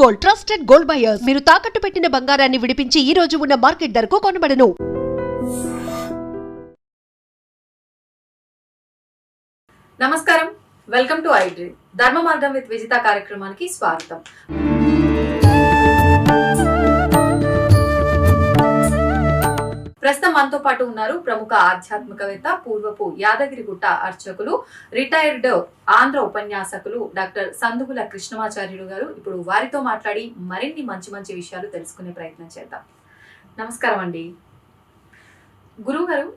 Gold trusted gold buyers మీరు తాకట్టు పెట్టిన బంగారాన్ని విడిపించి ఈ రోజు ఉన్న మార్కెట్ ధరకు కొనబడను. నమస్కారం, వెల్కమ్ టు ఐ డ్రీమ్. ధర్మ మార్గం విత్ విజిత కార్యక్రమానికి స్వాగతం. ప్రస్తుతం మనతో పాటు ఉన్నారు ప్రముఖ ఆధ్యాత్మికవేత్త, పూర్వపు యాదగిరిగుట్ట అర్చకులు, రిటైర్డ్ ఆంధ్ర ఉపన్యాసకులు డాక్టర్ సందుగుల కృష్ణమాచార్యులు గారు. ఇప్పుడు వారితో మాట్లాడి మరిన్ని మంచి మంచి విషయాలు తెలుసుకునే ప్రయత్నం చేద్దాం. నమస్కారం అండి. గురువు గారు,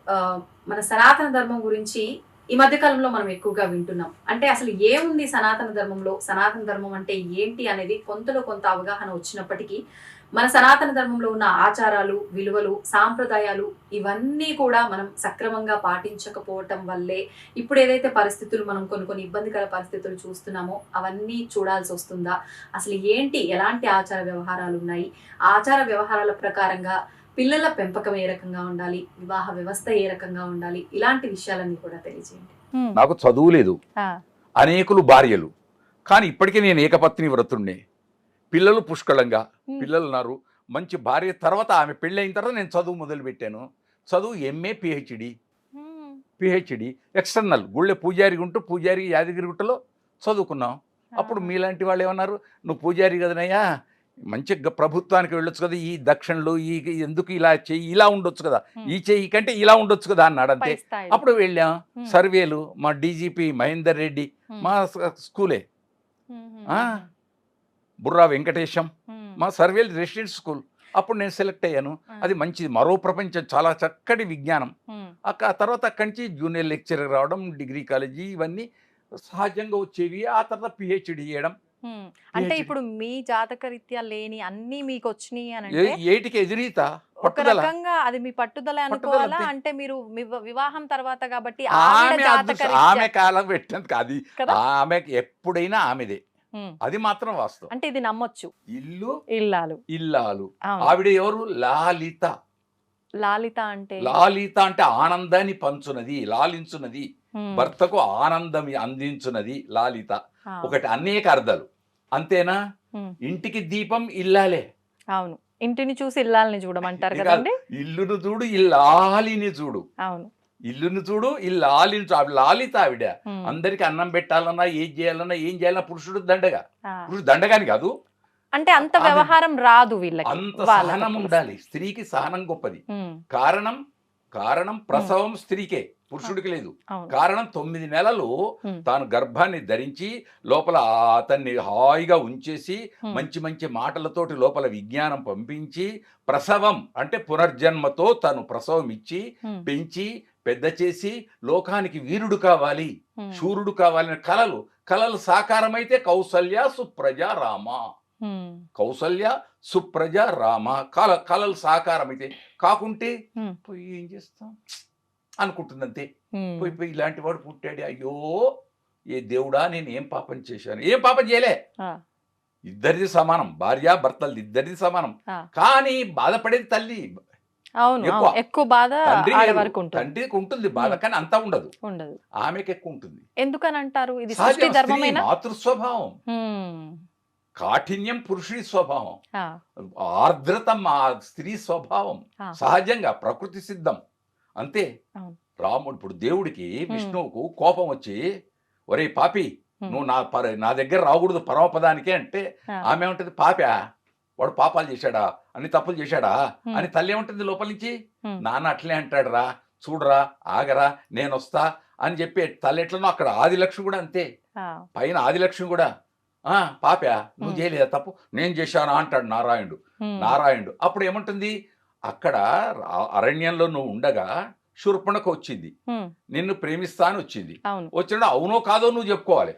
మన సనాతన ధర్మం గురించి ఈ మధ్య కాలంలో మనం ఎక్కువగా వింటున్నాం. అంటే అసలు ఏముంది సనాతన ధర్మంలో, సనాతన ధర్మం అంటే ఏంటి అనేది కొంత అవగాహన వచ్చినప్పటికీ మన సనాతన ధర్మంలో ఉన్న ఆచారాలు, విలువలు, సాంప్రదాయాలు ఇవన్నీ కూడా మనం సక్రమంగా పాటించకపోవటం వల్లే ఇప్పుడు ఏదైతే పరిస్థితులు మనం కొన్ని ఇబ్బందికర పరిస్థితులు చూస్తున్నామో అవన్నీ చూడాల్సి వస్తుందా? అసలు ఏంటి, ఎలాంటి ఆచార వ్యవహారాలు ఉన్నాయి, ఆచార వ్యవహారాల ప్రకారంగా పిల్లల పెంపకం ఏ రకంగా ఉండాలి, వివాహ వ్యవస్థ ఏ రకంగా ఉండాలి, ఇలాంటి విషయాలన్నీ కూడా తెలియజేయండి. నాకు చదువు లేదు, అనేకులు భార్యలు, కానీ ఇప్పటికీ నేను ఏకపత్ని వ్రతుణ్ణి. పిల్లలు పుష్కళంగా, పిల్లలు ఉన్నారు. మంచి భార్య తర్వాత ఆమె పెళ్ళి అయిన తర్వాత నేను చదువు మొదలు పెట్టాను. చదువు ఎంఏ పిహెచ్డి ఎక్స్టర్నల్ గుళ్ళె పూజారి ఉంటూ పూజారి యాదగిరిగుట్టలో చదువుకున్నాం. అప్పుడు మీలాంటి వాళ్ళు ఏమన్నారు, నువ్వు పూజారి కదనయ్యా, మంచి ప్రభుత్వానికి వెళ్ళొచ్చు కదా, ఈ దక్షిణలు ఈ ఎందుకు ఇలా చెయ్యి, ఇలా ఉండొచ్చు కదా, ఈ చెయ్యి కంటే ఇలా ఉండొచ్చు కదా అన్నాడు. అంతే. అప్పుడు వెళ్ళాం సర్వేలు. మా డీజీపీ మహేందర్ రెడ్డి మా స్కూలే, బుర్రా వెంకటేశం మా సర్వేలు రెసిడెంట్ స్కూల్. అప్పుడు నేను సెలెక్ట్ అయ్యాను. అది మంచిది, మరో ప్రపంచం, చాలా చక్కటి విజ్ఞానం. తర్వాత అక్కడి నుంచి జూనియర్ లెక్చరర్ రావడం, డిగ్రీ కాలేజీ ఇవన్నీ సహజంగా వచ్చేవి. ఆ తర్వాత పిహెచ్డి చేయడం. అంటే ఇప్పుడు మీ జాతక రీత్యా లేని అన్ని మీకు వచ్చినాయి అని అంటే ఏటికి ఎదురీత ఒక రకంగా అది మీ పట్టుదల అనుకోవాలా? అంటే మీరు వివాహం తర్వాత కాబట్టి ఆమె కాలం పెట్టినందుకు కాదు, ఆమెకి ఎప్పుడైనా ఆమెదే, అది మాత్రం వాస్తవం. అంటే ఇది నమ్మొచ్చు. ఇల్లాలు ఆవిడ ఎవరు? లాలిత. లాలిత అంటే ఆనందాన్ని పంచునది, లాలించున్నది, భర్తకు ఆనందం అందించున్నది లాలిత. ఒకటి, అనేక అర్థాలు. అంతేనా? ఇంటికి దీపం ఇల్లాలే. అవును, ఇంటిని చూసి ఇల్లాలని చూడమంటారు కదండి. ఇల్లును చూడు, ఇల్లాలిని చూడు. అవును, ఇల్లును చూడు, ఇల్లాలిని చూడు. లాలిత ఆవిడ. అందరికి అన్నం పెట్టాలన్నా, ఏం చేయాలన్నా పురుషుడు దండగా. పురుషుడు దండగాని కాదు, అంటే అంత వ్యవహారం రాదు వీళ్ళకి. అంత సహనం ఉండాలి. స్త్రీకి సహనం గొప్పది. కారణం ప్రసవం స్త్రీకే, పురుషుడికి లేదు. కారణం 9 నెలలు తాను గర్భాన్ని ధరించి లోపల అతన్ని హాయిగా ఉంచేసి మంచి మంచి మాటలతోటి లోపల విజ్ఞానం పంపించి, ప్రసవం అంటే పునర్జన్మతో తను ప్రసవం ఇచ్చి పెంచి పెద్ద చేసి లోకానికి వీరుడు కావాలి, శూరుడు కావాలని కలలు సాకారమైతే కౌసల్య సుప్రజ రామ. కౌసల్య సుప్రజ రామ కలలు సాకారం అయితే. కాకుంటే పోయి ఏం చేస్తాం అనుకుంటుంది అంతే. పోయి ఇలాంటి వాడు పుట్టాడు, అయ్యో ఏ దేవుడా నేను ఏం పాపం చేశాను. ఏం పాపం చేయలే, ఇద్దరిది సమానం, భార్య భర్తలది ఇద్దరిది సమానం. కానీ బాధపడేది తల్లి. ఎక్కువ బాధ తండ్రికి ఉంటుంది బాధ, కానీ అంతా ఉండదు, ఆమెకి ఎక్కువ ఉంటుంది. ఎందుకని అంటారు? ఇది మాతృస్వభావం. కాఠిన్యం పురుషుడి స్వభావం, ఆర్ద్రత మా స్త్రీ స్వభావం. సహజంగా ప్రకృతి సిద్ధం అంతే. రాముడు ఇప్పుడు దేవుడికి, విష్ణువుకు కోపం వచ్చి, ఒరే పాపి నువ్వు నా దగ్గర రాకూడదు పరమపదానికే అంటే ఆమె ఉంటుంది, పాపా వాడు పాపాలు చేశాడా, అన్ని తప్పులు చేశాడా అని తల్లి ఏముంటుంది లోపల నుంచి, నాన్న అట్లే అంటాడు రా, చూడరా, ఆగరా, నేను వస్తా అని చెప్పి తల్లి ఎట్లనో అక్కడ ఆదిలక్ష్మి కూడా అంతే. పైన ఆదిలక్ష్మి కూడా పాపా నువ్వు చేయలేదా తప్పు, నేను చేశానా అంటాడు నారాయణుడు. అప్పుడు ఏముంటుంది, అక్కడ అరణ్యంలో నువ్వు ఉండగా శూర్పణఖ వచ్చింది, నిన్ను ప్రేమిస్తా అని వచ్చింది. వచ్చినప్పుడు అవునో కాదో నువ్వు చెప్పుకోవాలి.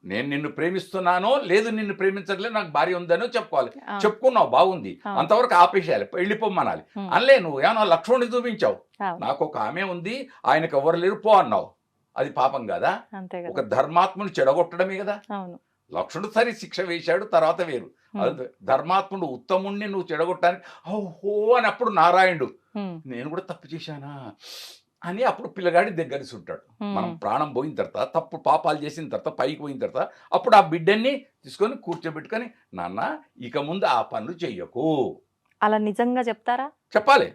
నేను నిన్ను ప్రేమిస్తున్నానో లేదు, నిన్ను ప్రేమించట్లేదు, నాకు భార్య ఉందనో చెప్పుకోవాలి. చెప్పుకున్నావు, బాగుంది, అంతవరకు ఆపేసేయాలి, వెళ్ళిపోమ్మనాలి. అనలే, నువ్వు ఏమన్నా లక్ష్మణుని చూపించావు, నాకు ఒక ఆమె ఉంది, ఆయనకు ఎవరు లేరు పో అన్నావు. అది పాపం కదా? ఒక ధర్మాత్ముని చెడగొట్టడమే కదా. లక్ష్మణుడు సరి శిక్ష వేశాడు, తర్వాత వేరు. ధర్మాత్ముడు ఉత్తముణ్ణి నువ్వు చెడగొట్టడానికి ఓహో అని అప్పుడు నారాయణుడు, నేను కూడా తప్పు చేశానా, అని అప్పుడు పిల్లగాడి దగ్గరిసి ఉంటాడు. మనం ప్రాణం పోయిన తర్వాత తప్పు పాపాలు చేసిన తర్వాత పైకి పోయిన తర్వాత అప్పుడు ఆ బిడ్డని తీసుకొని కూర్చోబెట్టుకొని నాన్న ఇక ముందు ఆ పనులు చెయ్యకు అలా నిజంగా చెప్తారా? చెప్పాలి.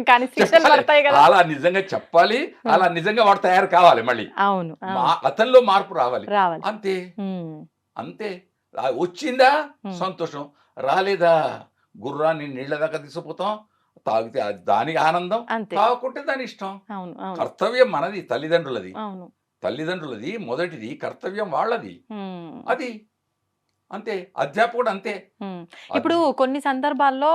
కానీ శిక్షలు పడతాయి కదా. అలా నిజంగా చెప్పాలి, అలా నిజంగా వాడు తయారు కావాలి. మళ్ళీ అవును, అతనిలో మార్పు రావాలి. రావాలి. అంతే అంతే. వచ్చిందా సంతోషం, రాలేదా గుర్రాన్ని నీళ్ళ దాకా తీసుకుపోతాం, తాగితే అది దానికి ఆనందం, తాగుకుంటే దాని ఇష్టం. కర్తవ్యం మనది, తల్లిదండ్రులది మొదటిది, కర్తవ్యం వాళ్ళది. అది అంతే. అధ్యాపకుడు అంతే. ఇప్పుడు కొన్ని సందర్భాల్లో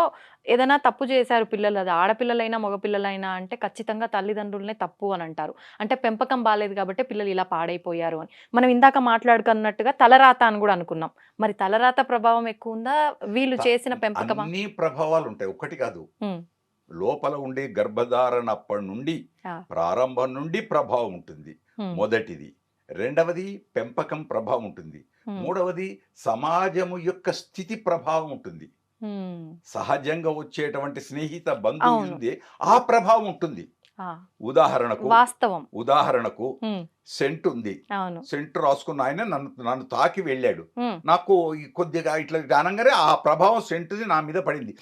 ఏదైనా తప్పు చేశారు పిల్లలు, అది ఆడపిల్లలైనా మగపిల్లలైనా అంటే ఖచ్చితంగా తల్లిదండ్రులనే తప్పు అని అంటారు. అంటే పెంపకం బాలేదు కాబట్టి పిల్లలు ఇలా పాడైపోయారు అని. మనం ఇందాక మాట్లాడుకున్నట్టుగా తలరాత అని కూడా అనుకున్నాం. మరి తలరాత ప్రభావం ఎక్కువ ఉందా వీళ్ళు చేసిన పెంపకం? అన్ని ప్రభావాలు ఉంటాయి, ఒకటి కాదు. లోపల ఉండే గర్భధారణ అప్పటి నుండి ప్రారంభం నుండి ప్రభావం ఉంటుంది, మొదటిది. రెండవది పెంపకం ప్రభావం ఉంటుంది. మూడవది సమాజము యొక్క స్థితి ప్రభావం ఉంటుంది. సహజంగా వచ్చేటువంటి స్నేహిత బంధువు ఉంది, ఆ ప్రభావం ఉంటుంది. ఉదాహరణకు సెంట్ ఉంది, సెంట్ రాసుకున్న ఆయన నన్ను తాకి వెళ్ళాడు, నాకు కొద్దిగా ఇట్లా అనగానే ఆ ప్రభావం సెంటుది నా మీద పడింది.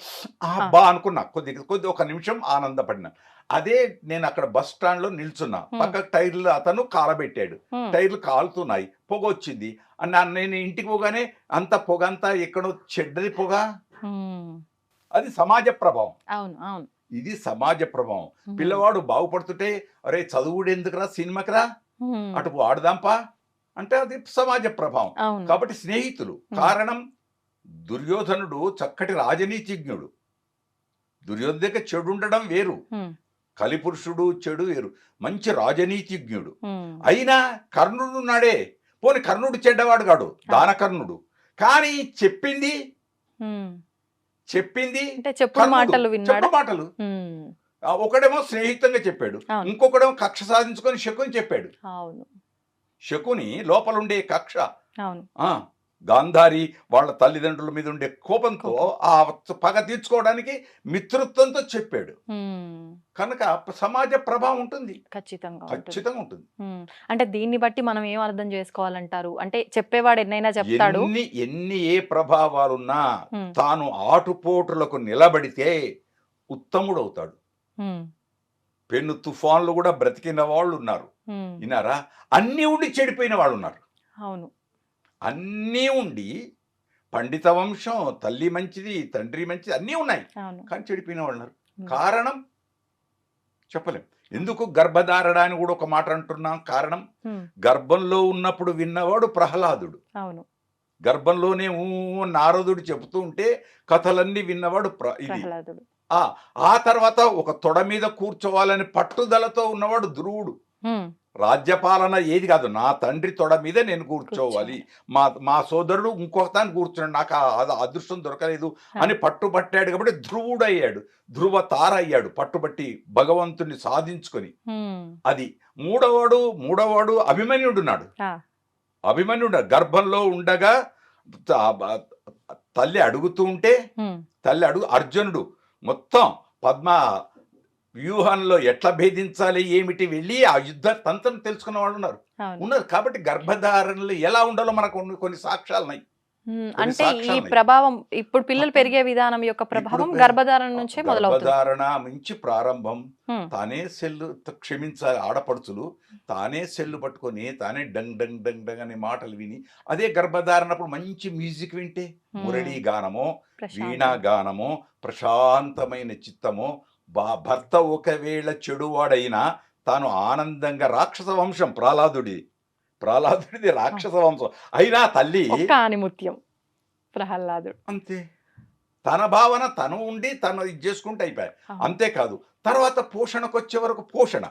బా అనుకున్నా, కొద్ది ఒక నిమిషం ఆనందపడినా. అదే నేను అక్కడ బస్ స్టాండ్ లో నిల్చున్నా, పక్క టైర్లు అతను కాలబెట్టాడు, టైర్లు కాలుతున్నాయి, పొగ వచ్చింది. నేను ఇంటికి పోగానే అంత పొగ అంతా ఎక్కడో చెడ్డది పొగ, అది సమాజ ప్రభావం. ఇది సమాజ ప్రభావం. పిల్లవాడు బాగుపడుతుంటే అరే చదువుడు ఎందుకురా, సినిమాకిరా, అటు ఆడదాంపా అంటే అది సమాజ ప్రభావం. కాబట్టి స్నేహితులు కారణం. దుర్యోధనుడు చక్కటి రాజనీతిజ్ఞుడు, దుర్యోధన దగ్గర చెడు ఉండడం వేరు, కలిపురుషుడు చెడు వేరు, మంచి రాజనీతిజ్ఞుడు. అయినా కర్ణుడు నాడే, పోని కర్ణుడు చెడ్డవాడు కాడు, దానకర్ణుడు. కానీ చెప్పింది మాటలు. ఒకడేమో స్నేహితంగా చెప్పాడు, ఇంకొకడేమో కక్ష సాధించుకొని శకుని చెప్పాడు. శకుని లోపల ఉండే కక్ష, గాంధారి వాళ్ళ తల్లిదండ్రుల మీద ఉండే కోపంతో ఆ పగ తీర్చుకోవడానికి మిత్రత్వంతో చెప్పాడు. కనుక సమాజ ప్రభావం ఉంటుంది, ఖచ్చితంగా ఉంటుంది. అంటే దీన్ని బట్టి మనం ఏం అర్థం చేసుకోవాలంటారు? అంటే చెప్పేవాడు ఎన్నైనా చెప్తాడు, ఎన్ని ఏ ప్రభావాలున్నా తాను ఆటుపోటులకు నిలబడితే ఉత్తముడు అవుతాడు. పెను తుఫాన్లు కూడా బ్రతికిన వాళ్ళు ఉన్నారు, విన్నారా? అన్ని ఉండి చెడిపోయిన వాళ్ళు ఉన్నారు. అవును, అన్నీ ఉండి పండిత వంశం, తల్లి మంచిది, తండ్రి మంచిది, అన్నీ ఉన్నాయి, కానీ చెడిపోయిన వాళ్ళు ఉన్నారు. కారణం చెప్పలేం. ఎందుకు గర్భధారణ అని కూడా ఒక మాట అంటున్నాం. కారణం, గర్భంలో ఉన్నప్పుడు విన్నవాడు ప్రహ్లాదుడు, గర్భంలోనే నారదుడు చెబుతూ ఉంటే కథలన్నీ విన్నవాడు ప్రహ్లాదుడు. ఆ తర్వాత ఒక తొడ మీద కూర్చోవాలని పట్టుదలతో ఉన్నవాడు ధ్రువుడు. రాజ్యపాలన ఏది కాదు, నా తండ్రి తొడ మీద నేను కూర్చోవాలి, మా సోదరుడు ఇంకొక తాను కూర్చున్నాడు, నాకు అదృష్టం దొరకలేదు అని పట్టుబట్టాడు. కాబట్టి ధ్రువుడు అయ్యాడు, ధ్రువ తార అయ్యాడు, పట్టుబట్టి భగవంతుని సాధించుకొని. అది మూడవాడు అభిమన్యుడున్నాడు. అభిమన్యుడు గర్భంలో ఉండగా తల్లి అడుగుతూ ఉంటే అర్జునుడు మొత్తం పద్మ వ్యూహంలో ఎట్లా భేదించాలి ఏమిటి వెళ్ళి ఆ యుద్ధ తంత్రం తెలుసుకున్న వాళ్ళు ఉన్నారు. కాబట్టి గర్భధారణలు ఎలా ఉండాలో మనకు కొన్ని సాక్ష్యాలు ఉన్నాయి. అంటే ఈ ప్రభావం ఇప్పుడు పిల్లలు పెరిగే విధానం యొక్క ప్రభావం గర్భధారణ నుంచే మొదలవుతుంది. గర్భధారణ నుంచి ప్రారంభం. తానే సెల్లు క్షమించాలి, ఆడపడుచులు తానే సెల్లు పట్టుకొని తానే డంగ్ డంగ్ డంగ్ డంగ్ అనే మాటలు విని, అదే గర్భధారణప్పుడు మంచి మ్యూజిక్ వింటే, మురళీ గానమో వీణా గానమో, ప్రశాంతమైన చిత్తమో, భర్త ఒకవేళ చెడువాడైనా తాను ఆనందంగా, రాక్షస వంశం ప్రహ్లాదుడిది రాక్షస వంశం అయినా తల్లి ఆనిముత్యం ప్రహ్లాదుడు అంతే. తన భావన తను ఉండి తను ఇది చేసుకుంటే అయిపోయాయి. అంతేకాదు తర్వాత పోషణకు వచ్చే వరకు పోషణ,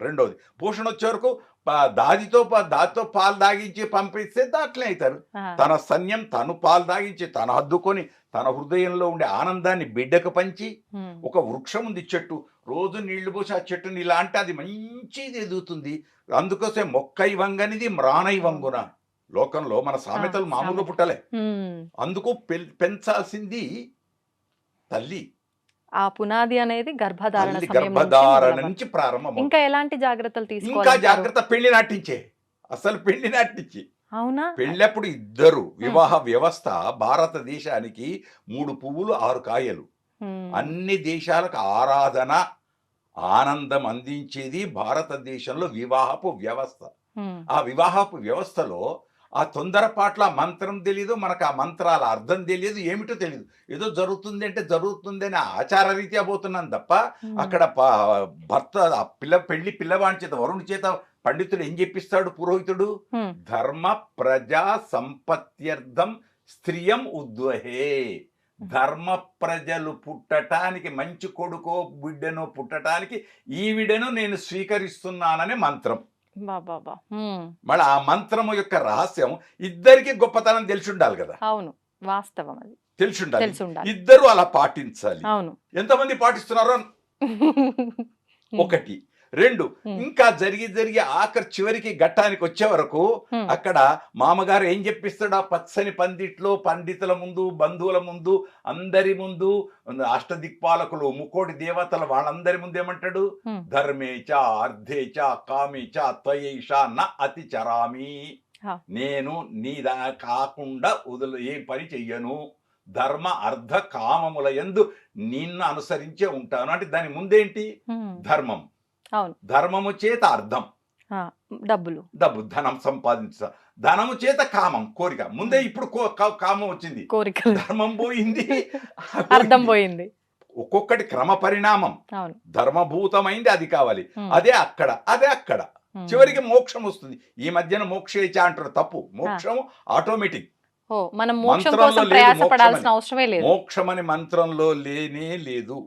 రెండోది పోషణ వచ్చే వరకు దాదితో పాలు దాగించి పంపిస్తే దాంట్లే అవుతారు. తన సన్యం తను పాలు దాగించి తను హద్దుకొని తన హృదయంలో ఉండే ఆనందాన్ని బిడ్డకు పంచి, ఒక వృక్షం ఉంది చెట్టు, రోజు నీళ్లు పోసి ఆ చెట్టుని ఇలా అంటే అది మంచిది ఎదుగుతుంది. అందుకోసం మొక్కై వంగనిది మ్రానై వంగున. లోకంలో మన సామెతలు మామూలుగా పుట్టలే. అందుకు పెంచాల్సింది తల్లి. ఆ పునాది అనేది గర్భధారణ తల్లి సమయం నుంచే గర్భధారణ మొదలవ్వాలి. నుంచి ప్రారంభం. ఇంకా ఎలాంటి జాగ్రత్తలు ఇంకా తీసుకోవాలి? జాగ్రత్త పెళ్లి నాటించే, అసలు పెళ్లి నాటించి. అవునా? పెళ్ళప్పుడు ఇద్దరు వివాహ వ్యవస్థ భారతదేశానికి 3 పువ్వులు 6 కాయలు. అన్ని దేశాలకు ఆరాధన ఆనందం అందించేది భారతదేశంలో వివాహపు వ్యవస్థ. ఆ వివాహపు వ్యవస్థలో ఆ తొందరపాట్ల మంత్రం తెలియదు, మనకు ఆ మంత్రాల అర్థం తెలియదు, ఏమిటో తెలియదు. ఏదో జరుగుతుంది అంటే జరుగుతుంది అని ఆచార రీత్యా పోతున్నాను తప్ప అక్కడ భర్త పెళ్లి పిల్లవాడి చేత వరుణి చేత పండితుడు ఏం చెప్పిస్తాడు పురోహితుడు? ధర్మ ప్రజా సంపత్త్యర్థం స్త్రియం ఉద్వహే. ధర్మ ప్రజలు పుట్టటానికి, మంచి కొడుకో బిడ్డనో పుట్టటానికి ఈవిడను నేను స్వీకరిస్తున్నాననే మంత్రం. మళ్ళీ ఆ మంత్రము యొక్క రహస్యం ఇద్దరికి గొప్పతనం తెలిసి ఉండాలి కదా. అవును, వాస్తవం, అది తెలిసి ఉండాలి. తెలిసి ఉండాలి. ఇద్దరు అలా పాటించాలి. అవును. ఎంతమంది పాటిస్తున్నారో ఒకటి. 2, ఇంకా జరిగి ఆఖరి చివరికి ఘట్టానికి వచ్చే వరకు అక్కడ మామగారు ఏం చెప్పిస్తాడు? ఆ పచ్చని పందిట్లో పండితుల ముందు, బంధువుల ముందు, అందరి ముందు, అష్టదిక్పాలకులు, ముకోటి దేవతలు వాళ్ళందరి ముందు ఏమంటాడు? ధర్మేచ అర్థేచ కామేచ త్వయేష న అతి చరామి. నేను నీ కాకుండా ఏ పని చెయ్యను. ధర్మ అర్థ కామముల యందు నిన్ను అనుసరించే ఉంటాను. అంటే దాని ముందేంటి? ధర్మం. ధర్మము చేత అర్థం, డబ్బు ధనం సంపాదించ, ధనము చేత కామం కోరిక. ముందే ఇప్పుడు కామం వచ్చింది, కోరిక, ధర్మం పోయింది, అర్థం పోయింది. ఒక్కొక్కటి క్రమ పరిణామం. ధర్మభూతమైంది అది కావాలి, అదే అక్కడ చివరికి మోక్షం వస్తుంది. ఈ మధ్యన మోక్షేచ అంటారు, తప్పు. మోక్షం ఆటోమేటిక్. మోక్షమని మంత్రంలో లేనే లేదు.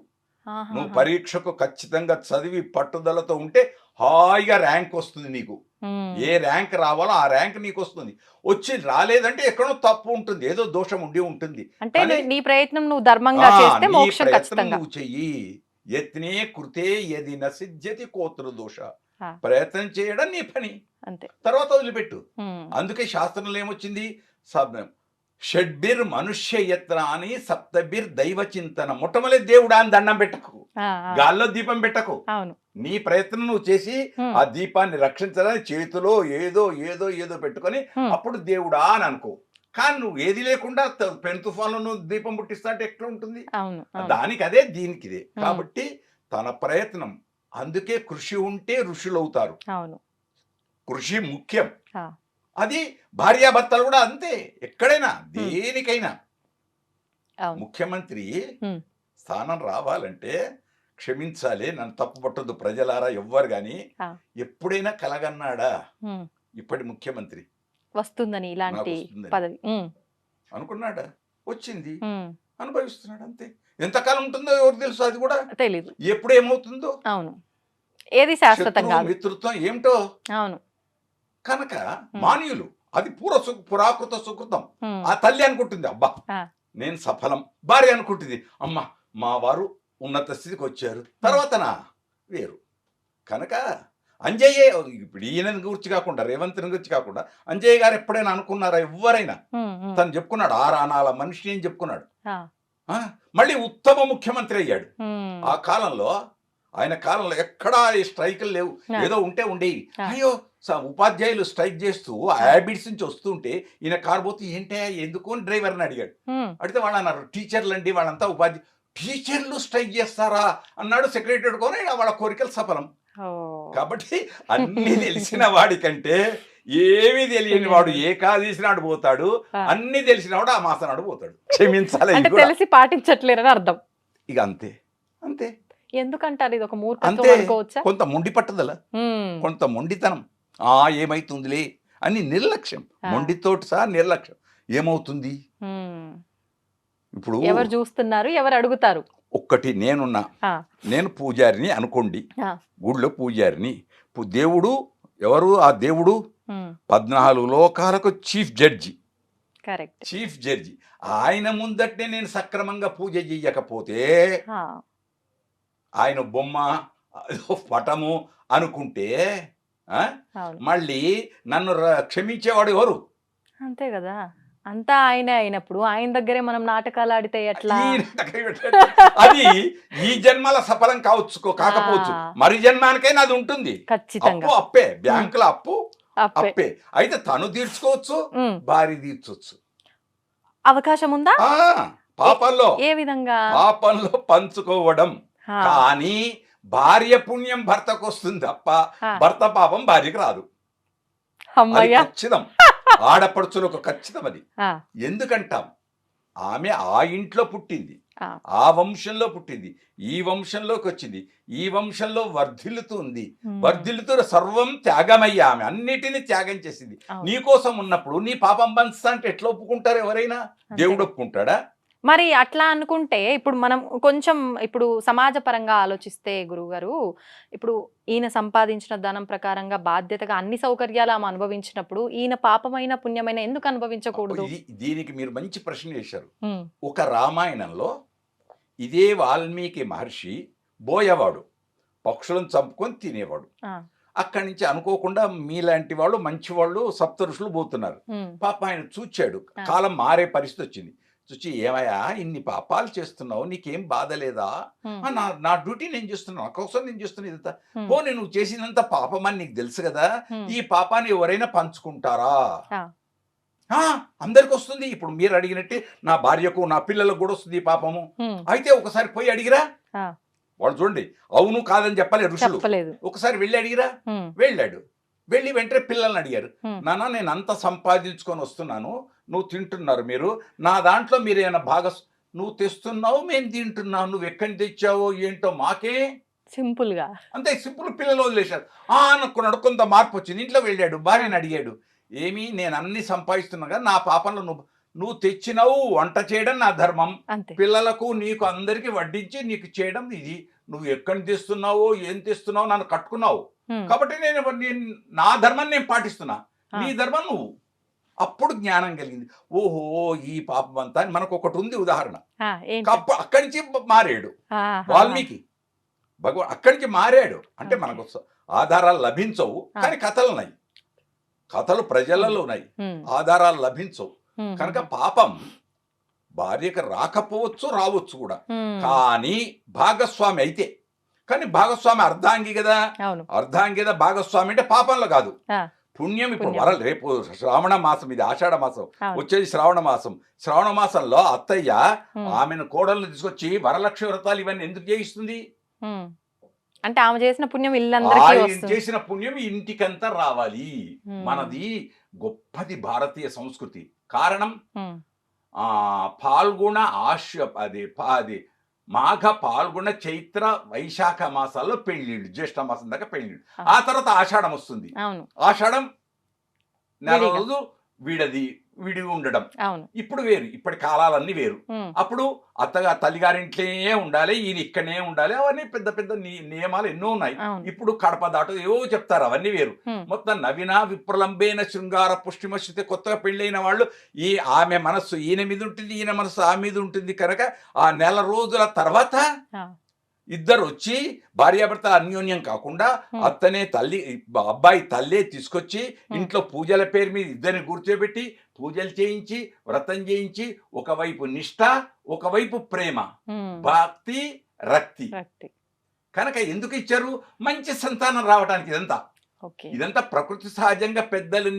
నువ్వు పరీక్షకు ఖచ్చితంగా చదివి పట్టుదలతో ఉంటే హాయిగా ర్యాంక్ వస్తుంది నీకు. ఏ ర్యాంక్ రావాలో ఆ ర్యాంక్ నీకు వస్తుంది. వచ్చి రాలేదంటే ఎక్కడో తప్పు ఉంటుంది, ఏదో దోషం ఉండి ఉంటుంది. అంటే నీ ప్రయత్నం నువ్వు ధర్మంగా చేస్తే మోక్షం ఖచ్చితంగా నువ్వు చెయ్యి. యత్నే కృతే యది న సిద్ధ్యతి కోత్ర దోష. ప్రయత్నం చేయడం నీ పని, అంతే, తర్వాత వదిలిపెట్టు. అందుకే శాస్త్రంలో ఏమొచ్చింది? షడ్బిర్ మనుష్య యత్నాని సప్తబిర్ దైవ చింతన. మొట్టమొదటి దేవుడా అని దండం పెట్టకు, గాల్లో దీపం పెట్టకు. నీ ప్రయత్నం నువ్వు చేసి ఆ దీపాన్ని రక్షించడానికి చేతిలో ఏదో ఏదో ఏదో పెట్టుకొని అప్పుడు దేవుడా అని అనుకో. కానీ నువ్వు ఏది లేకుండా పెను తుఫాన్లో నువ్వు దీపం పుట్టిస్తా అంటే ఎట్లా ఉంటుంది? దానికి అదే, దీనికి ఇదే. కాబట్టి తన ప్రయత్నం. అందుకే కృషి ఉంటే ఋషులు అవుతారు. కృషి ముఖ్యం. అది భార్యాభర్తలు కూడా అంతే. ఎక్కడైనా దేనికైనా ముఖ్యమంత్రి స్థానం రావాలంటే క్షమించాలి, నన్ను తప్పు పట్టొద్దు ప్రజలారా ఎవ్వరు గాని. ఎప్పుడైనా కలగన్నాడా ఇప్పటి ముఖ్యమంత్రి వస్తుందని ఇలాంటి పదవి అనుకున్నాడా? వచ్చింది, అనుభవిస్తున్నాడు, అంతే. ఎంతకాలం ఉంటుందో ఎవరు తెలుసు, అది కూడా తెలీదు. ఎప్పుడు ఏమవుతుందో. అవును, ఏది శాశ్వతం కాదు. మిత్రుత్వం ఏమిటో. అవును. కనుక మాన్యులు, అది పురాకృత సుకృతం. ఆ తల్లి అనుకుంటుంది, అబ్బా నేను సఫలం. భార్య అనుకుంటుంది, అమ్మ మా వారు ఉన్నత స్థితికి వచ్చారు, తర్వాతనా వేరు. కనుక అంజయ్య, ఇప్పుడు ఈయన గురించి కాకుండా, రేవంత్ గురించి కాకుండా, అంజయ్య గారు ఎప్పుడైనా అనుకున్నారా? ఎవరైనా తను చెప్పుకున్నాడు, 6 ఆనాల మనిషి అని చెప్పుకున్నాడు. మళ్ళీ ఉత్తమ ముఖ్యమంత్రి అయ్యాడు. ఆ కాలంలో, ఆయన కాలంలో ఎక్కడా స్ట్రైకులు లేవు, ఏదో ఉంటే ఉండేవి. అయ్యో ఉపాధ్యాయులు స్ట్రైక్ చేస్తూ హ్యాబిట్స్ నుంచి వస్తుంటే ఈయన కారు పోతే ఏంటే ఎందుకు అని డ్రైవర్ని అడిగాడు. అడిగితే వాళ్ళు అన్నారు, టీచర్లు అండి వాళ్ళంతా టీచర్లు స్ట్రైక్ చేస్తారా అన్నాడు. సెక్రటరీ కొని వాళ్ళ కోరికలు సఫలం. కాబట్టి అన్ని తెలిసిన వాడికంటే ఏమీ తెలియని వాడు ఏకాదశి నాడు పోతాడు, అన్ని తెలిసిన వాడు ఆ మాసం నాడు పోతాడు. క్షమించాలి, తెలిసి పాటించట్లేరని అర్థం. ఇక అంతే అంతే. ఎందుకంటారు ఇది ఒక మూర్ఖత్వం అనుకోవచ్చా? కొంత మొండి పట్టుదల, కొంత మొండితనం. ఏమైతుందిలే అని నిర్లక్ష్యం, మొండితోటి సహా నిర్లక్ష్యం. ఏమవుతుంది ఇప్పుడు? ఎవరు చూస్తున్నారు, ఎవరు అడుగుతారు? ఒక్కటి నేను పూజారిని అనుకోండి, గుడిలో పూజారిని. దేవుడు ఎవరు? ఆ దేవుడు 14 లోకాలకు చీఫ్ జడ్జి. చీఫ్ జడ్జి ఆయన ముందటే నేను సక్రమంగా పూజ చెయ్యకపోతే, ఆయన బొమ్మ పటము అనుకుంటే మళ్ళీ నన్ను క్షమించేవాడు ఎవరు? అంతే కదా. అంతా ఆయనే అయినప్పుడు ఆయన దగ్గరే మనం నాటకాలు ఆడితే ఎట్లా? అది ఈ జన్మల సఫలం కాకపోవచ్చు, మరి జన్మానికైనా అది ఉంటుంది. ఖచ్చితంగా అప్పు అప్పే, బ్యాంకుల అప్పు అప్పే. అప్పే. అయితే తను తీర్చుకోవచ్చు, భార్య తీర్చొచ్చు. అవకాశం ఉందా? పాపంలో ఏ విధంగా? పాపంలో పంచుకోవడం. కానీ భార్య పుణ్యం భర్తకు వస్తుంది తప్ప భర్త పాపం భార్యకి రాదు. అది ఖచ్చితం, ఆడపడుచులకు ఖచ్చితం అది. ఎందుకంటాం, ఆమె ఆ ఇంట్లో పుట్టింది, ఆ వంశంలో పుట్టింది, ఈ వంశంలోకి వచ్చింది, ఈ వంశంలో వర్ధిల్లుతుంది, వర్ధిల్లుతూ సర్వం త్యాగమయ్యా, ఆమె అన్నిటినీ త్యాగం చేసింది. నీకోసం ఉన్నప్పుడు నీ పాపం పంచుతా అంటే ఎట్లా ఒప్పుకుంటారు ఎవరైనా? దేవుడు ఒప్పుకుంటాడా? మరి అట్లా అనుకుంటే ఇప్పుడు మనం కొంచెం ఇప్పుడు సమాజ పరంగా ఆలోచిస్తే గురువుగారు, ఇప్పుడు ఈయన సంపాదించిన ధనం ప్రకారంగా బాధ్యతగా అన్ని సౌకర్యాలు ఆమె అనుభవించినప్పుడు ఈయన పాపమైన పుణ్యమైన ఎందుకు అనుభవించకూడదు? దీనికి మీరు మంచి ప్రశ్న చేశారు. ఒక రామాయణంలో ఇదే వాల్మీకి మహర్షి బోయవాడు, పక్షులను చంపుకొని తినేవాడు. అక్కడి నుంచి అనుకోకుండా మీలాంటి వాళ్ళు మంచి వాళ్ళు సప్త ఋషులు పోతున్నారు. పాప ఆయన చూచాడు, కాలం మారే పరిస్థితి వచ్చింది. చూచి, ఏమయ్యా ఇన్ని పాపాలు చేస్తున్నావు, నీకేం బాధ లేదా? నా డ్యూటీ నేను చేస్తున్నా, నా కోసం నేను చేస్తున్నా, ఇదంతా పోనీ నువ్వు చేసినంత పాపం అని నీకు తెలుసు కదా, ఈ పాపాన్ని ఎవరైనా పంచుకుంటారా? అందరికి వస్తుంది. ఇప్పుడు మీరు అడిగినట్టే నా భార్యకు నా పిల్లలకు కూడా వస్తుంది ఈ పాపము. అయితే ఒకసారి పోయి అడిగిరా, వాళ్ళు చూడండి అవును కాదని చెప్పలే ఋషులు. ఒకసారి వెళ్ళి అడిగిరా, వెళ్ళాడు. వెళ్ళి వెంటనే పిల్లల్ని అడిగారు, నాన్న నేను అంత సంపాదించుకొని వస్తున్నాను, నువ్వు తింటున్నారు, మీరు నా దాంట్లో మీరు ఏమైనా నువ్వు తెస్తున్నావు, మేము తింటున్నావు, నువ్వు ఎక్కడి తెచ్చావో ఏంటో మాకే. సింపుల్ గా అంతే సింపుల్. పిల్లలు వదిలేశారు. అనుకున్నాడు, కొంత మార్పు వచ్చింది. ఇంట్లో వెళ్ళాడు, భార్యని అడిగాడు, ఏమి నేను అన్ని సంపాదిస్తున్నా కదా, నా పాపంలో నువ్వు తెచ్చినావు, వంట చేయడం నా ధర్మం, పిల్లలకు నీకు అందరికి వడ్డించి నీకు చేయడం ఇది, నువ్వు ఎక్కడి తెస్తున్నావో ఏం తెస్తున్నావో నన్ను కట్టుకున్నావు కాబట్టి నేను నా ధర్మాన్ని నేను పాటిస్తున్నా, నీ ధర్మం నువ్వు. అప్పుడు జ్ఞానం కలిగింది. ఓహో ఈ పాపం అంతా అని మనకు ఒకటి ఉంది ఉదాహరణ. అక్కడి నుంచి మారాడు వాల్మీకి అక్కడి నుంచి మారాడు. అంటే మనకు ఆధారాలు లభించవు, కానీ కథలు ఉన్నాయి, కథలు ప్రజలలో ఉన్నాయి, ఆధారాలు లభించవు. కనుక పాపం భార్యకు రాకపోవచ్చు, రావచ్చు కూడా. కానీ భాగస్వామి అయితే, కానీ భాగస్వామి అర్ధాంగి కదా, అర్ధాంగి కదా భాగస్వామి అంటే పాపంలో కాదు, పుణ్యం. ఇప్పుడు రేపు శ్రావణ మాసం, ఇది ఆషాఢ మాసం, వచ్చేది శ్రావణ మాసం. శ్రావణ మాసంలో అత్తయ్య ఆమెను కోడలను తీసుకొచ్చి వరలక్ష్మి వ్రతాలు ఇవన్నీ ఎందుకు చేయిస్తుంది? అంటే ఆమె చేసిన పుణ్యం ఇల్లందరికీ చేసిన పుణ్యం ఇంటికంతా రావాలి. మనది గొప్పది భారతీయ సంస్కృతి. కారణం పాల్గొన అది మాఘ పాల్గొన చైత్ర వైశాఖ మాసాల్లో పెళ్లిళ్ళు, జ్యేష్ఠ మాసం దాకా పెళ్లిళ్ళు. ఆ తర్వాత ఆషాఢం వస్తుంది. ఆషాఢం నెల రోజు విడి ఉండడం. ఇప్పుడు వేరు, ఇప్పటి కాలాలన్నీ వేరు. అప్పుడు అత్తగా తల్లిగారింట్లే ఉండాలి, ఈయన ఇక్కడనే ఉండాలి, అవన్నీ పెద్ద పెద్ద నియమాలు ఎన్నో ఉన్నాయి. ఇప్పుడు కడప దాటు ఏవో చెప్తారు, అవన్నీ వేరు. మొత్తం నవీన విప్రలంబేన శృంగార పుష్టిమశ్రుతి, కొత్తగా పెళ్ళైన వాళ్ళు ఆమె మనస్సు ఈయన మీద ఉంటుంది, ఈయన మనస్సు ఆ మీద ఉంటుంది. కనుక ఆ నెల రోజుల తర్వాత ఇద్దరు వచ్చి భార్యాభర్త అన్యోన్యం కాకుండా అత్తనే తల్లి అబ్బాయి తల్లే తీసుకొచ్చి ఇంట్లో పూజల పేరు మీద ఇద్దరిని కూర్చోబెట్టి పూజలు చేయించి వ్రతం చేయించి, ఒకవైపు నిష్ఠ, ఒకవైపు ప్రేమ, భక్తి, రక్తి. కనుక ఎందుకు ఇచ్చారు? మంచి సంతానం రావడానికి. ఇదంతా ప్రకృతి సహజంగా పెద్దలు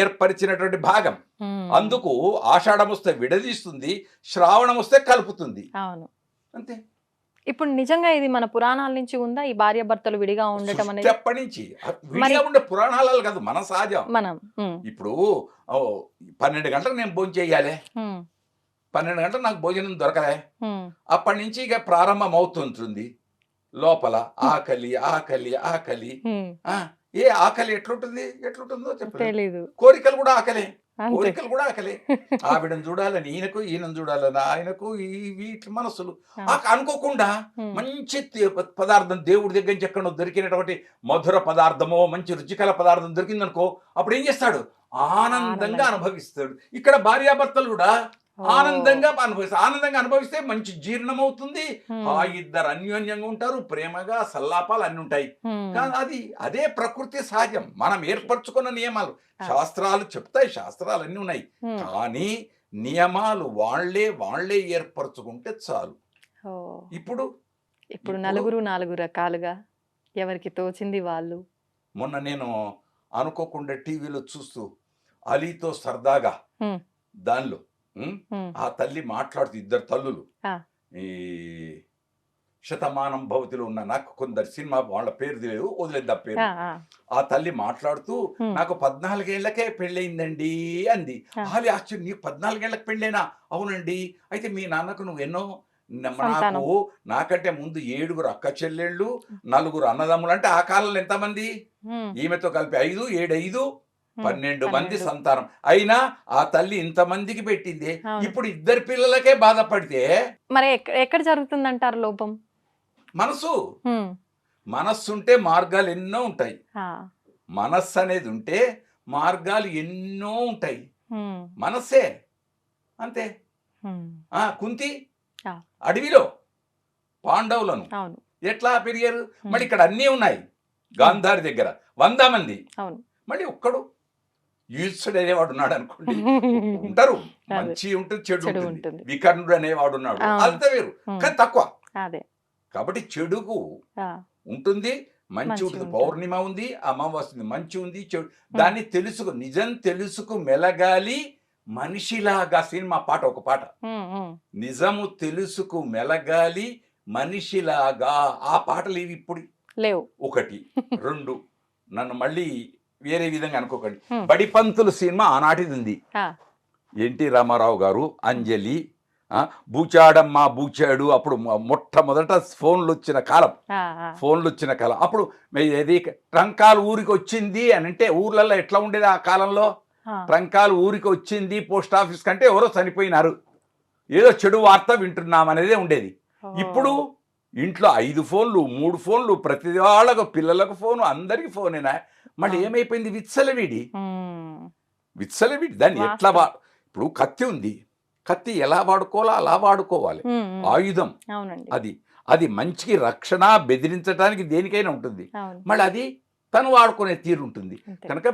ఏర్పరిచినటువంటి భాగం. అందుకు ఆషాఢం వస్తే విడదీస్తుంది, శ్రావణం వస్తే కలుపుతుంది, అంతే. ఇప్పుడు నిజంగా ఇది మన పురాణాల నుంచి ఉందా, ఈ భార్య భర్తలు విడిగా ఉండటం అనేది? ఎప్పటి నుంచి విడిగా ఉండే పురాణాలు కాదు, మన సహజం. మనం ఇప్పుడు 12 గంటలకు నేను భోజనం చేయాలి, 12 గంటలకు నాకు భోజనం దొరకలే, అప్పటి నుంచి ఇక ప్రారంభం అవుతుంటుంది లోపల ఆకలి ఆకలి ఆకలి. ఏ ఆకలి ఎట్లుంటుందో చెప్పలేదు. కోరికలు కూడా ఆకలే, కోరికలు కూడా ఆకలే. ఆవిడని చూడాలని ఈయనకు, ఈయనను చూడాలని ఆయనకు, వీటి మనసులు అనుకోకుండా మంచి పదార్థం దేవుడి దగ్గర నుంచి ఎక్కడో దొరికినటువంటి మధుర పదార్థమో మంచి రుచికల పదార్థం దొరికిందనుకో, అప్పుడు ఏం చేస్తాడు? ఆనందంగా అనుభవిస్తాడు. ఇక్కడ భార్యాభర్తలు కూడా ఆనందంగా అనుభవిస్తే మంచి జీర్ణం అవుతుంది. ఇద్దరు అన్యోన్యంగా ఉంటారు, ప్రేమగా సల్లాపాలు అన్ని ఉంటాయి. కానీ అదే ప్రకృతి సహజం, మనం ఏర్పరచుకున్న నియమాలు. శాస్త్రాలు చెప్తాయి, శాస్త్రాలు అన్ని ఉన్నాయి, కానీ నియమాలు వాళ్ళే ఏర్పరచుకుంటే చాలు. ఇప్పుడు నలుగురు 4 రకాలుగా ఎవరికి తోచింది వాళ్ళు. మొన్న నేను అనుకోకుండా టీవీలో చూస్తూ అలీతో సరదాగా దానిలో ఆ తల్లి మాట్లాడుతూ, ఇద్దరు తల్లులు, ఈ శతమానం భవతిలో ఉన్న, నాకు కొందరు సినిమా వాళ్ళ పేరు తెలియదు, వదిలేద్దా పేరు. ఆ తల్లి మాట్లాడుతూ నాకు 14 ఏళ్లకే పెళ్ళయిందండి అంది. ఆశ్చర్యం, నీకు 14 ఏళ్లకు పెళ్ళైనా? అవునండి. అయితే మీ నాన్నకు నువ్వు ఎన్నో? నాకు నాకంటే ముందు 7 అక్క చెల్లెళ్ళు, 4 అన్నదమ్ములు. అంటే ఆ కాలంలో ఎంతమంది? ఈమెతో కలిపి 5, 7, 12 మంది సంతానం. అయినా ఆ తల్లి ఇంతమందికి పెట్టింది. ఇప్పుడు 2 పిల్లలకే బాధపడితే మరి ఎక్కడ జరుగుతుందంటారు లోపం? మనస్సు ఉంటే మార్గాలు ఎన్నో ఉంటాయి. మనస్సు అనేది ఉంటే మార్గాలు ఎన్నో ఉంటాయి. మనస్సే అంతే. కుంతి అడవిలో పాండవులను ఎట్లా పెరిగారు? మళ్ళీ ఇక్కడ అన్నీ ఉన్నాయి. గాంధారి దగ్గర 100 మంది, మళ్ళీ ఒక్కడు యుయుత్సుడు అనేవాడు ఉన్నాడు అనుకోండి. ఉంటారు, మంచి ఉంటుంది, చెడు ఉంటుంది. వికర్ణుడు అనేవాడు ఉన్నాడు, అంత వేరు, కానీ తక్కువ. కాబట్టి చెడుకు ఉంటుంది, మంచి ఉంటుంది. పౌర్ణిమ ఉంది, అమావాస్య ఉంది, మంచి ఉంది, చెడు. దాన్ని తెలుసుకు, నిజం తెలుసుకు మెలగాలి మనిషిలాగా. సినిమా పాట, ఒక పాట, నిజము తెలుసుకు మెలగాలి మనిషిలాగా. ఆ పాటలు ఇవి ఇప్పుడు లేవు. 1, 2 నన్ను మళ్ళీ వేరే విధంగా అనుకోకండి. బడిపంతులు సినిమా ఆనాటిది ఉంది. ఎన్టీ రామారావు గారు, అంజలి, బూచాడమ్మా బూచాడు. అప్పుడు మొట్టమొదట ఫోన్లు వచ్చిన కాలం. అప్పుడు ట్రంకాలు ఊరికి వచ్చింది అని అంటే ఊర్లలో ఎట్లా ఉండేది ఆ కాలంలో? ట్రంకాలు ఊరికి వచ్చింది పోస్ట్ ఆఫీస్ కంటే ఎవరో చనిపోయినారు, ఏదో చెడు వార్త వింటున్నాం అనేదే ఉండేది. ఇప్పుడు ఇంట్లో 5 ఫోన్లు, 3 ఫోన్లు, ప్రతి వాళ్ళకు, పిల్లలకు ఫోను, అందరికి ఫోనేనా. మళ్ళీ ఏమైపోయింది? విచ్చలవిడి. దాన్ని ఎట్లా ఇప్పుడు కత్తి ఉంది, కత్తి ఎలా వాడుకోవాలో అలా వాడుకోవాలి. ఆయుధం అది మంచికి రక్షణ, బెదిరించడానికి దేనికైనా ఉంటుంది. మళ్ళీ అది తను వాడుకునే తీరు ఉంటుంది. కనుక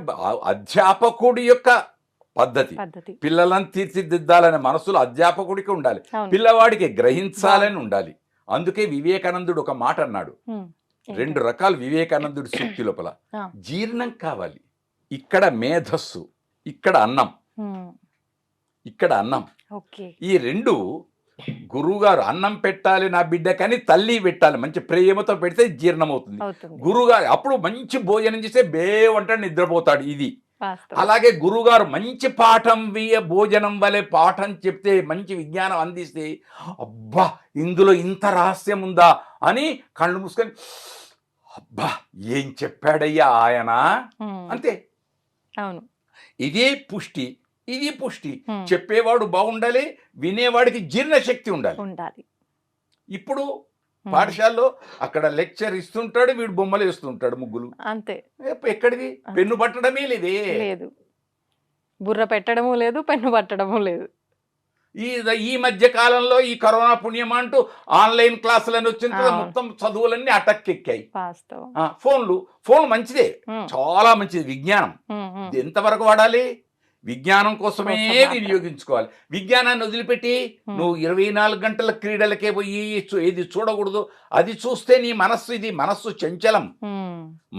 అధ్యాపకుడి యొక్క పద్ధతి, పిల్లలను తీర్చిదిద్దాలనే మనసులో అధ్యాపకుడికి ఉండాలి, పిల్లవాడికి గ్రహించాలని ఉండాలి. అందుకే వివేకానందుడు ఒక మాట అన్నాడు. 2 రకాలు వివేకానందుడి సూక్తి లోపల. జీర్ణం కావాలి, ఇక్కడ మేధస్సు, ఇక్కడ అన్నం. ఈ 2 గురువుగారు అన్నం పెట్టాలి నా బిడ్డకని తల్లి పెట్టాలి, మంచి ప్రేమతో పెడితే జీర్ణమవుతుంది. గురువుగారు అప్పుడు మంచి భోజనం చేస్తే బేవంటాడు, నిద్రపోతాడు. ఇది అలాగే గురువుగారు మంచి పాఠం భోజనం వలె పాఠం చెప్తే, మంచి విజ్ఞానం అందిస్తే, అబ్బా ఇందులో ఇంత రహస్యం ఉందా అని కళ్ళు మూసుకొని, అబ్బా ఏం చెప్పాడయ్యా ఆయన, అంతే. ఇదే పుష్టి, ఇది పుష్టి. చెప్పేవాడు బాగుండాలి, వినేవాడికి జీర్ణశక్తి ఉండాలి. ఇప్పుడు పాఠశాలలో అక్కడ లెక్చర్ ఇస్తుంటాడు, వీడు బొమ్మలు వేస్తుంటాడు, ముగ్గులు, అంతే. ఎక్కడిది? పెన్ను పట్టడమే లేదు, బుర్ర పెట్టడము లేదు, పెన్ను పట్టడము లేదు. ఈ మధ్య కాలంలో ఈ కరోనా పుణ్యం అంటూ ఆన్లైన్ క్లాసులని వచ్చిన మొత్తం చదువులన్నీ అటక్కెక్కాయి. ఫోన్ మంచిదే, చాలా మంచిది. విజ్ఞానం ఎంతవరకు వాడాలి? విజ్ఞానం కోసమే వినియోగించుకోవాలి. విజ్ఞానాన్ని వదిలిపెట్టి నువ్వు 24 గంటల క్రీడలకే పోయి ఏది చూడకూడదు. అది చూస్తే నీ మనస్సు చంచలం,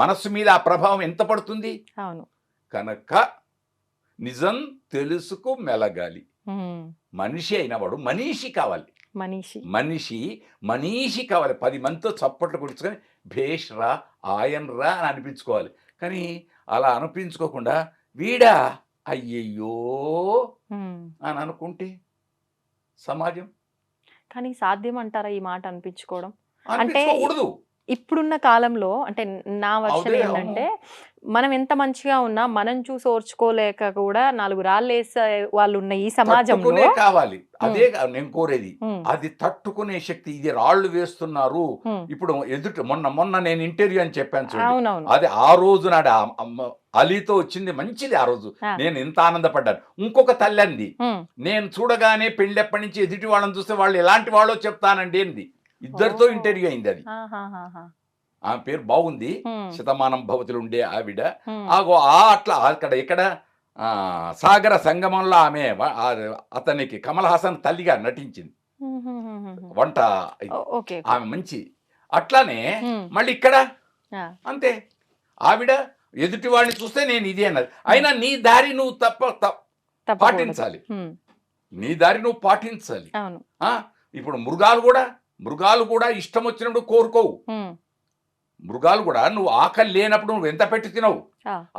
మనస్సు మీద ఆ ప్రభావం ఎంత పడుతుంది? కనుక నిజం తెలుసుకు మెలగాలి. మనిషి అయిన వాడు మనీషి కావాలి, మనీషి కావాలి. 10 మందితో చప్పట్లు కొట్టుకొని భేష్ రా, ఆయన్ రా అని అనిపించుకోవాలి. కానీ అలా అనిపించుకోకుండా వీడా అయ్యయ్యో అని అనుకుంటే సమాజం. కానీ సాధ్యం అంటారా ఈ మాట అనిపించుకోవడం? అంటే ఇప్పుడున్న కాలంలో, అంటే నా వర్షన్ ఏంటంటే, మనం ఎంత మంచిగా ఉన్నా మనం చూసి ఓర్చుకోలేక కూడా 4 రాళ్ళు వేసే వాళ్ళు ఉన్న ఈ సమాజంలో కావాలి. అదే నేను కోరేది. అది తట్టుకునే శక్తి. ఇది రాళ్ళు వేస్తున్నారు ఇప్పుడు ఎదుట మొన్న నేను ఇంటర్వ్యూ అని చెప్పాను చూడండి, అవునవును. అది ఆ రోజు నాడు అలీతో వచ్చింది మంచిది. ఆ రోజు నేను ఎంత ఆనందపడ్డాను. ఇంకొక తల్లి అంది, నేను చూడగానే పెళ్ళెప్పటి నుంచి ఎదుటి వాళ్ళని చూస్తే వాళ్ళు ఎలాంటి వాళ్ళో చెప్తానండి అంది. ఇద్దరితో ఇంటర్వ్యూ అయింది అది. ఆమె పేరు బాగుంది, శతమానం భవతులు ఉండే ఆవిడ. అట్లా అక్కడ ఇక్కడ సాగర సంగమంలో ఆమె అతనికి కమల్ హాసన్ తల్లిగా నటించింది. వంట ఆమె మంచి. అట్లానే మళ్ళీ ఇక్కడ అంతే, ఆవిడ ఎదుటి వాడిని చూస్తే నేను ఇది అన్నది. అయినా నీ దారి నువ్వు పాటించాలి, నీ దారి నువ్వు పాటించాలి. ఇప్పుడు మృగాలు కూడా ఇష్టం వచ్చినప్పుడు కోరుకోవు. మృగాలు కూడా నువ్వు ఆకలి లేనప్పుడు నువ్వు ఎంత పెట్టి తినవు,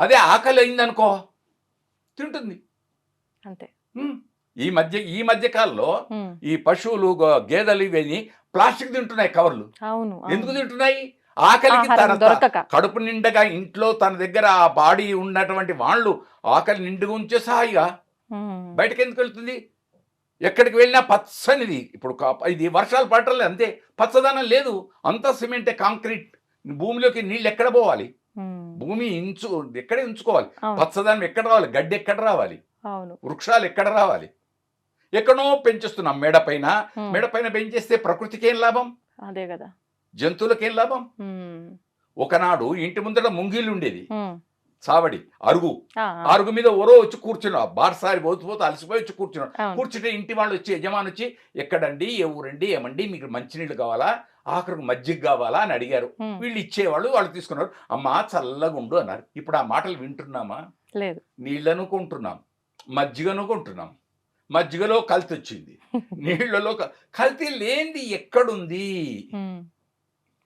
అదే ఆకలి అయిందనుకో తింటుంది అంతే. ఈ మధ్య కాలంలో ఈ పశువులు గేదెలు ఇవన్నీ ప్లాస్టిక్ తింటున్నాయి కవర్లు. ఎందుకు తింటున్నాయి? ఆకలికి కడుపు నిండగా ఇంట్లో తన దగ్గర ఆ బాడీ ఉన్నటువంటి వాళ్ళు ఆకలి నిండుగా ఉంచే సాయిగా బయటకు ఎందుకు వెళ్తుంది? ఎక్కడికి వెళ్ళినా పచ్చనిది. ఇప్పుడు ఇది వర్షాలు పడటం లేదు, అంతే, పచ్చదనం లేదు, అంతా సిమెంటే, కాంక్రీట్. భూమిలోకి నీళ్ళు ఎక్కడ పోవాలి? భూమి ఎక్కడే ఉంచుకోవాలి. పచ్చదనం ఎక్కడ రావాలి? గడ్డి ఎక్కడ రావాలి? వృక్షాలు ఎక్కడ రావాలి? ఎక్కడో పెంచేస్తున్నాం మెడపైన పెంచేస్తే ప్రకృతికి ఏం లాభం? అదే కదా, జంతువులకేం లాభం? ఒకనాడు ఇంటి ముందర ముంగిళ్ళు ఉండేది, సావడి అరుగు మీద ఓరో వచ్చి కూర్చున్నాడు. బార్సారి పోతూ అలసిపోయి వచ్చి కూర్చుంటే ఇంటి వాళ్ళు వచ్చి, యజమాని వచ్చి, ఎక్కడండి, ఏ ఊరండి, ఏమండి మీకు మంచినీళ్ళు కావాలా, ఆఖరికి మజ్జిగ కావాలా అని అడిగారు. వీళ్ళు ఇచ్చేవాళ్ళు, వాళ్ళు తీసుకున్నారు. అమ్మా చల్లగా ఉండు అన్నారు. ఇప్పుడు ఆ మాటలు వింటున్నామా? లేదు. నీళ్ళను కొంటున్నాం, మజ్జిగను కొంటున్నాం. మజ్జిగలో కల్తీ వచ్చింది, నీళ్లలో కల్తీ లేనిది ఎక్కడుంది?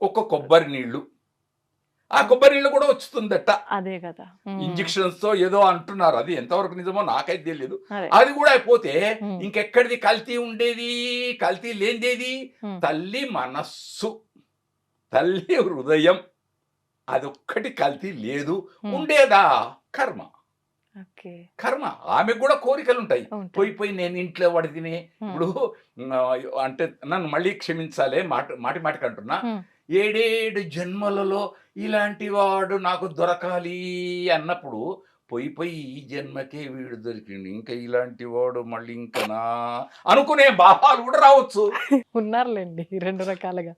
ఒక్క కొబ్బరి నీళ్లు, ఆ కొబ్బరి నీళ్ళు కూడా వస్తుందట. అదే కదా, ఇంజక్షన్స్ తో ఏదో అంటున్నారు. అది ఎంతవరకు నిజమో నాకైతే తెలియదు. అది కూడా అయిపోతే ఇంకెక్కడిది కల్తీ ఉండేది? కల్తీ లేనిదేది తల్లి మనస్సు, తల్లి హృదయం. అదొక్కటి కల్తీ లేదు. ఉండేదా కర్మ. కర్మ. ఆమెకు కూడా కోరికలు ఉంటాయి. పోయి నేను ఇంట్లో వాడి తినే, ఇప్పుడు అంటే నన్ను మళ్ళీ క్షమించాలి మాటికి అంటున్నా, 7 జన్మలలో ఇలాంటి వాడు నాకు దొరకాలి అన్నప్పుడు పోయి ఈ జన్మకే వీడు దొరికిండు, ఇంకా ఇలాంటి వాడు మళ్ళీ ఇంకనా అనుకునే భావాలు కూడా రావచ్చు. ఉన్నారులేండి 2 రకాలుగా.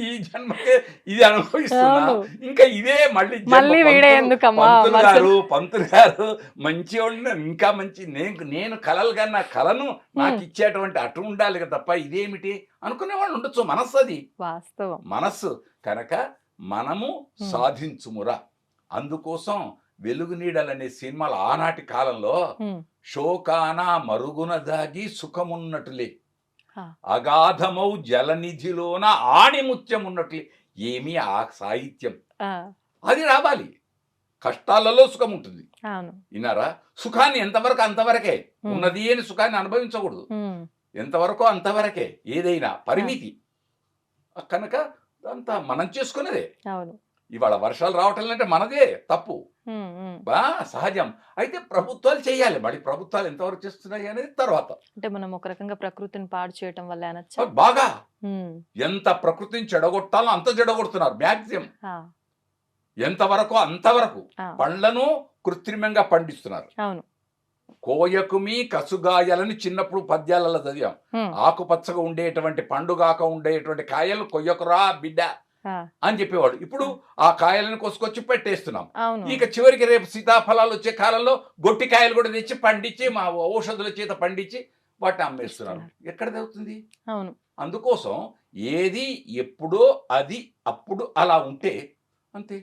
ఈ జన్మకే ఇది అనుభవిస్తున్నా, ఇంకా ఇదే మళ్ళీ పంతులు గారు మంచి ఇంకా మంచి, నేను కలలు కన్నా కలను నాకు ఇచ్చేటువంటి అటు ఉండాలి కదా తప్ప ఇదేమిటి అనుకునే వాళ్ళు ఉండొచ్చు. మనస్సు, అది వాస్తవం, మనస్సు. కనుక మనము సాధించుమురా. అందుకోసం వెలుగు నీడలనే సినిమాలు ఆనాటి కాలంలో శోకాన మరుగున దాగి సుఖమున్నట్టులే, అగాధమౌ జలనిధిలోన ఆణిముత్యం ఉన్నట్లే. ఏమి ఆ సాహిత్యం, అది రావాలి. కష్టాలలో సుఖం ఉంటుంది. విన్నారా? సుఖాన్ని ఎంతవరకు అంతవరకే, ఉన్నది అని సుఖాన్ని అనుభవించకూడదు. ఎంతవరకు అంతవరకే, ఏదైనా పరిమితి. కనుక అంతా మనం చేసుకునేదే. ఇవాళ వర్షాలు రావటం అంటే మనదే తప్పు, సహజం. అయితే ప్రభుత్వాలు చేయాలి. మరి ప్రభుత్వాలు ఎంతవరకు చేస్తున్నాయి అనేది తర్వాత. అంటే మనం ఒక రకంగా ప్రకృతిని పాడు చేయటం వల్ల బాగా ఎంత ప్రకృతిని చెడగొట్టాలో అంత చెడగొడుతున్నారు. మ్యాక్సిమం ఎంతవరకు అంతవరకు పండ్లను కృత్రిమంగా పండిస్తున్నారు. కోయకుమి కసుగాయలని చిన్నప్పుడు పద్యాలలో చదివాం. ఆకుపచ్చగా ఉండేటువంటి పండుగాక ఉండేటువంటి కాయలు కొయ్యకురా బిడ్డ అని చెప్పేవాడు. ఇప్పుడు ఆ కాయలను కోసుకొచ్చి పెట్టేస్తున్నాం. ఇక చివరికి రేపు సీతాఫలాలు వచ్చే కాలంలో గొట్టి కాయలు కూడా తెచ్చి పండించి మా ఔషధుల చేత పండించి వాటిని అమ్మేస్తున్నారు. ఎక్కడ అవుతుంది? అందుకోసం ఏది ఎప్పుడో అది అప్పుడు అలా ఉంటే అంతే.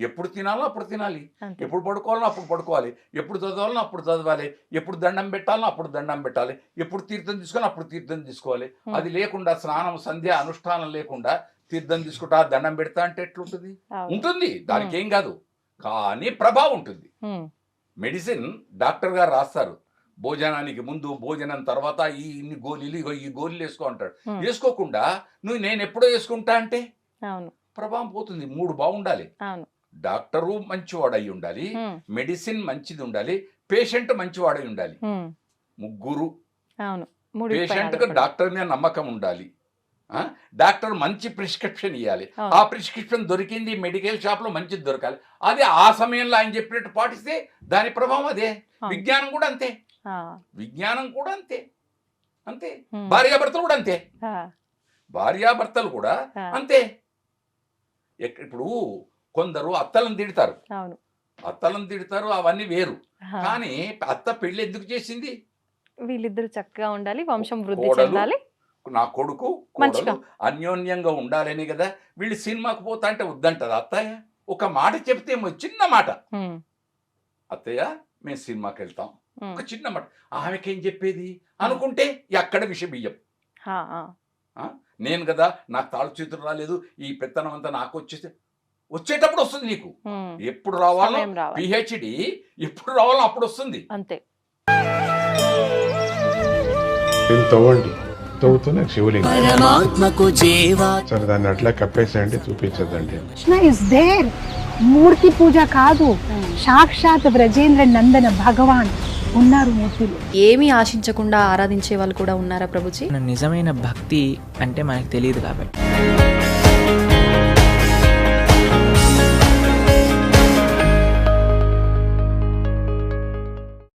ఎప్పుడు తినాలో అప్పుడు తినాలి, ఎప్పుడు పడుకోవాలో అప్పుడు పడుకోవాలి, ఎప్పుడు చదవాలో అప్పుడు చదవాలి, ఎప్పుడు దండం పెట్టాలో అప్పుడు దండం పెట్టాలి, ఎప్పుడు తీర్థం తీసుకోవాలో అప్పుడు తీర్థం తీసుకోవాలి. అది లేకుండా స్నానం సంధ్య అనుష్ఠానం లేకుండా తీర్థం తీసుకుంటా దండం పెడతా అంటే ఎట్లుంటుంది? ఉంటుంది, దానికి ఏం కాదు, కానీ ప్రభావం ఉంటుంది. మెడిసిన్ డాక్టర్ గారు రాస్తారు, భోజనానికి ముందు భోజనం తర్వాత ఇన్ని గోళీలు, ఈ గోళీలు వేసుకో అంటాడు. వేసుకోకుండా నేను ఎప్పుడో వేసుకుంటా అంటే ప్రభావం పోతుంది. 3 బాగుండాలి. డాక్టరు మంచివాడు అయి ఉండాలి, మెడిసిన్ మంచిది ఉండాలి, పేషెంట్ మంచివాడై ఉండాలి. 3 అవును. మూడింటిపై పేషెంట్కి ఆధారపడి. డాక్టర్ మీద నమ్మకం ఉండాలి. డాక్టర్ మంచి ప్రిస్క్రిప్షన్ ఇవ్వాలి. అవును. ఆ ప్రిస్క్రిప్షన్ దొరికింది మెడికల్ షాప్లో మంచిది దొరకాలి. అది ఆ సమయంలో ఆయన చెప్పినట్టు పాటిస్తే దాని ప్రభావం అదే. అవును. విజ్ఞానం కూడా అంతే. ఆ, విజ్ఞానం కూడా అంతే. అంతే. ఉమ్, భార్యాభర్తలు కూడా అంతే. ఆ, భార్యాభర్తలు కూడా ఆ, అంతే. ఇప్పుడు కొందరు అత్తలను తిడతారు, అవును. అత్తలను తిడతారు, అవన్నీ వేరు. ఆ, కానీ అత్త పెళ్లి ఎందుకు చేసింది? వీళ్ళిద్దరు చక్కగా ఉండాలి, వంశం వృద్ధి కోడలు, చెందాలి. నా కొడుకు మంచిగా. కోడలు అన్యోన్యంగా ఉండాలని కదా. వీళ్ళు సినిమాకు పోతా అంటే వద్దంటది అత్తయ్య. ఒక మాట చెప్తే ఏమో, చిన్న మాట, ఉమ్, అత్తయ్య మేము సినిమాకి వెళ్తాం, ఉమ్, ఒక చిన్న మాట. ఆమెకేం చెప్పేది అనుకుంటే ఎక్కడ విషయం బియ్యం. ఆ, ఆ, నేను కదా, నాకు తాళు చేతులు రాలేదు, ఈ పెత్తనం అంతా నాకు వచ్చేటప్పుడు వస్తుంది నీకు. ఉమ్, ఎప్పుడు రావాలో సమయం రావాలి. పిహెచ్డి ఎప్పుడు రావాలో అప్పుడు వస్తుంది. అంతే. దీన్ని తవ్వండి, తవ్వుతున్న శివలింగం. పరమాత్మకు జీవా సరే దాన్ని అట్లా కప్పేసేయండి, చూపించదండి. Krishna is there. మూర్తి పూజ కాదు, సాక్షాత్ బ్రజేంద్ర నందన భగవాన్ ఉన్నారు మూర్తిలో. ఏమీ ఆశించకుండా ఆరాధించే వాళ్ళు కూడా ఉన్నారా ప్రభుజీ? నిజమైన భక్తి అంటే మనకు తెలియదు కాబట్టి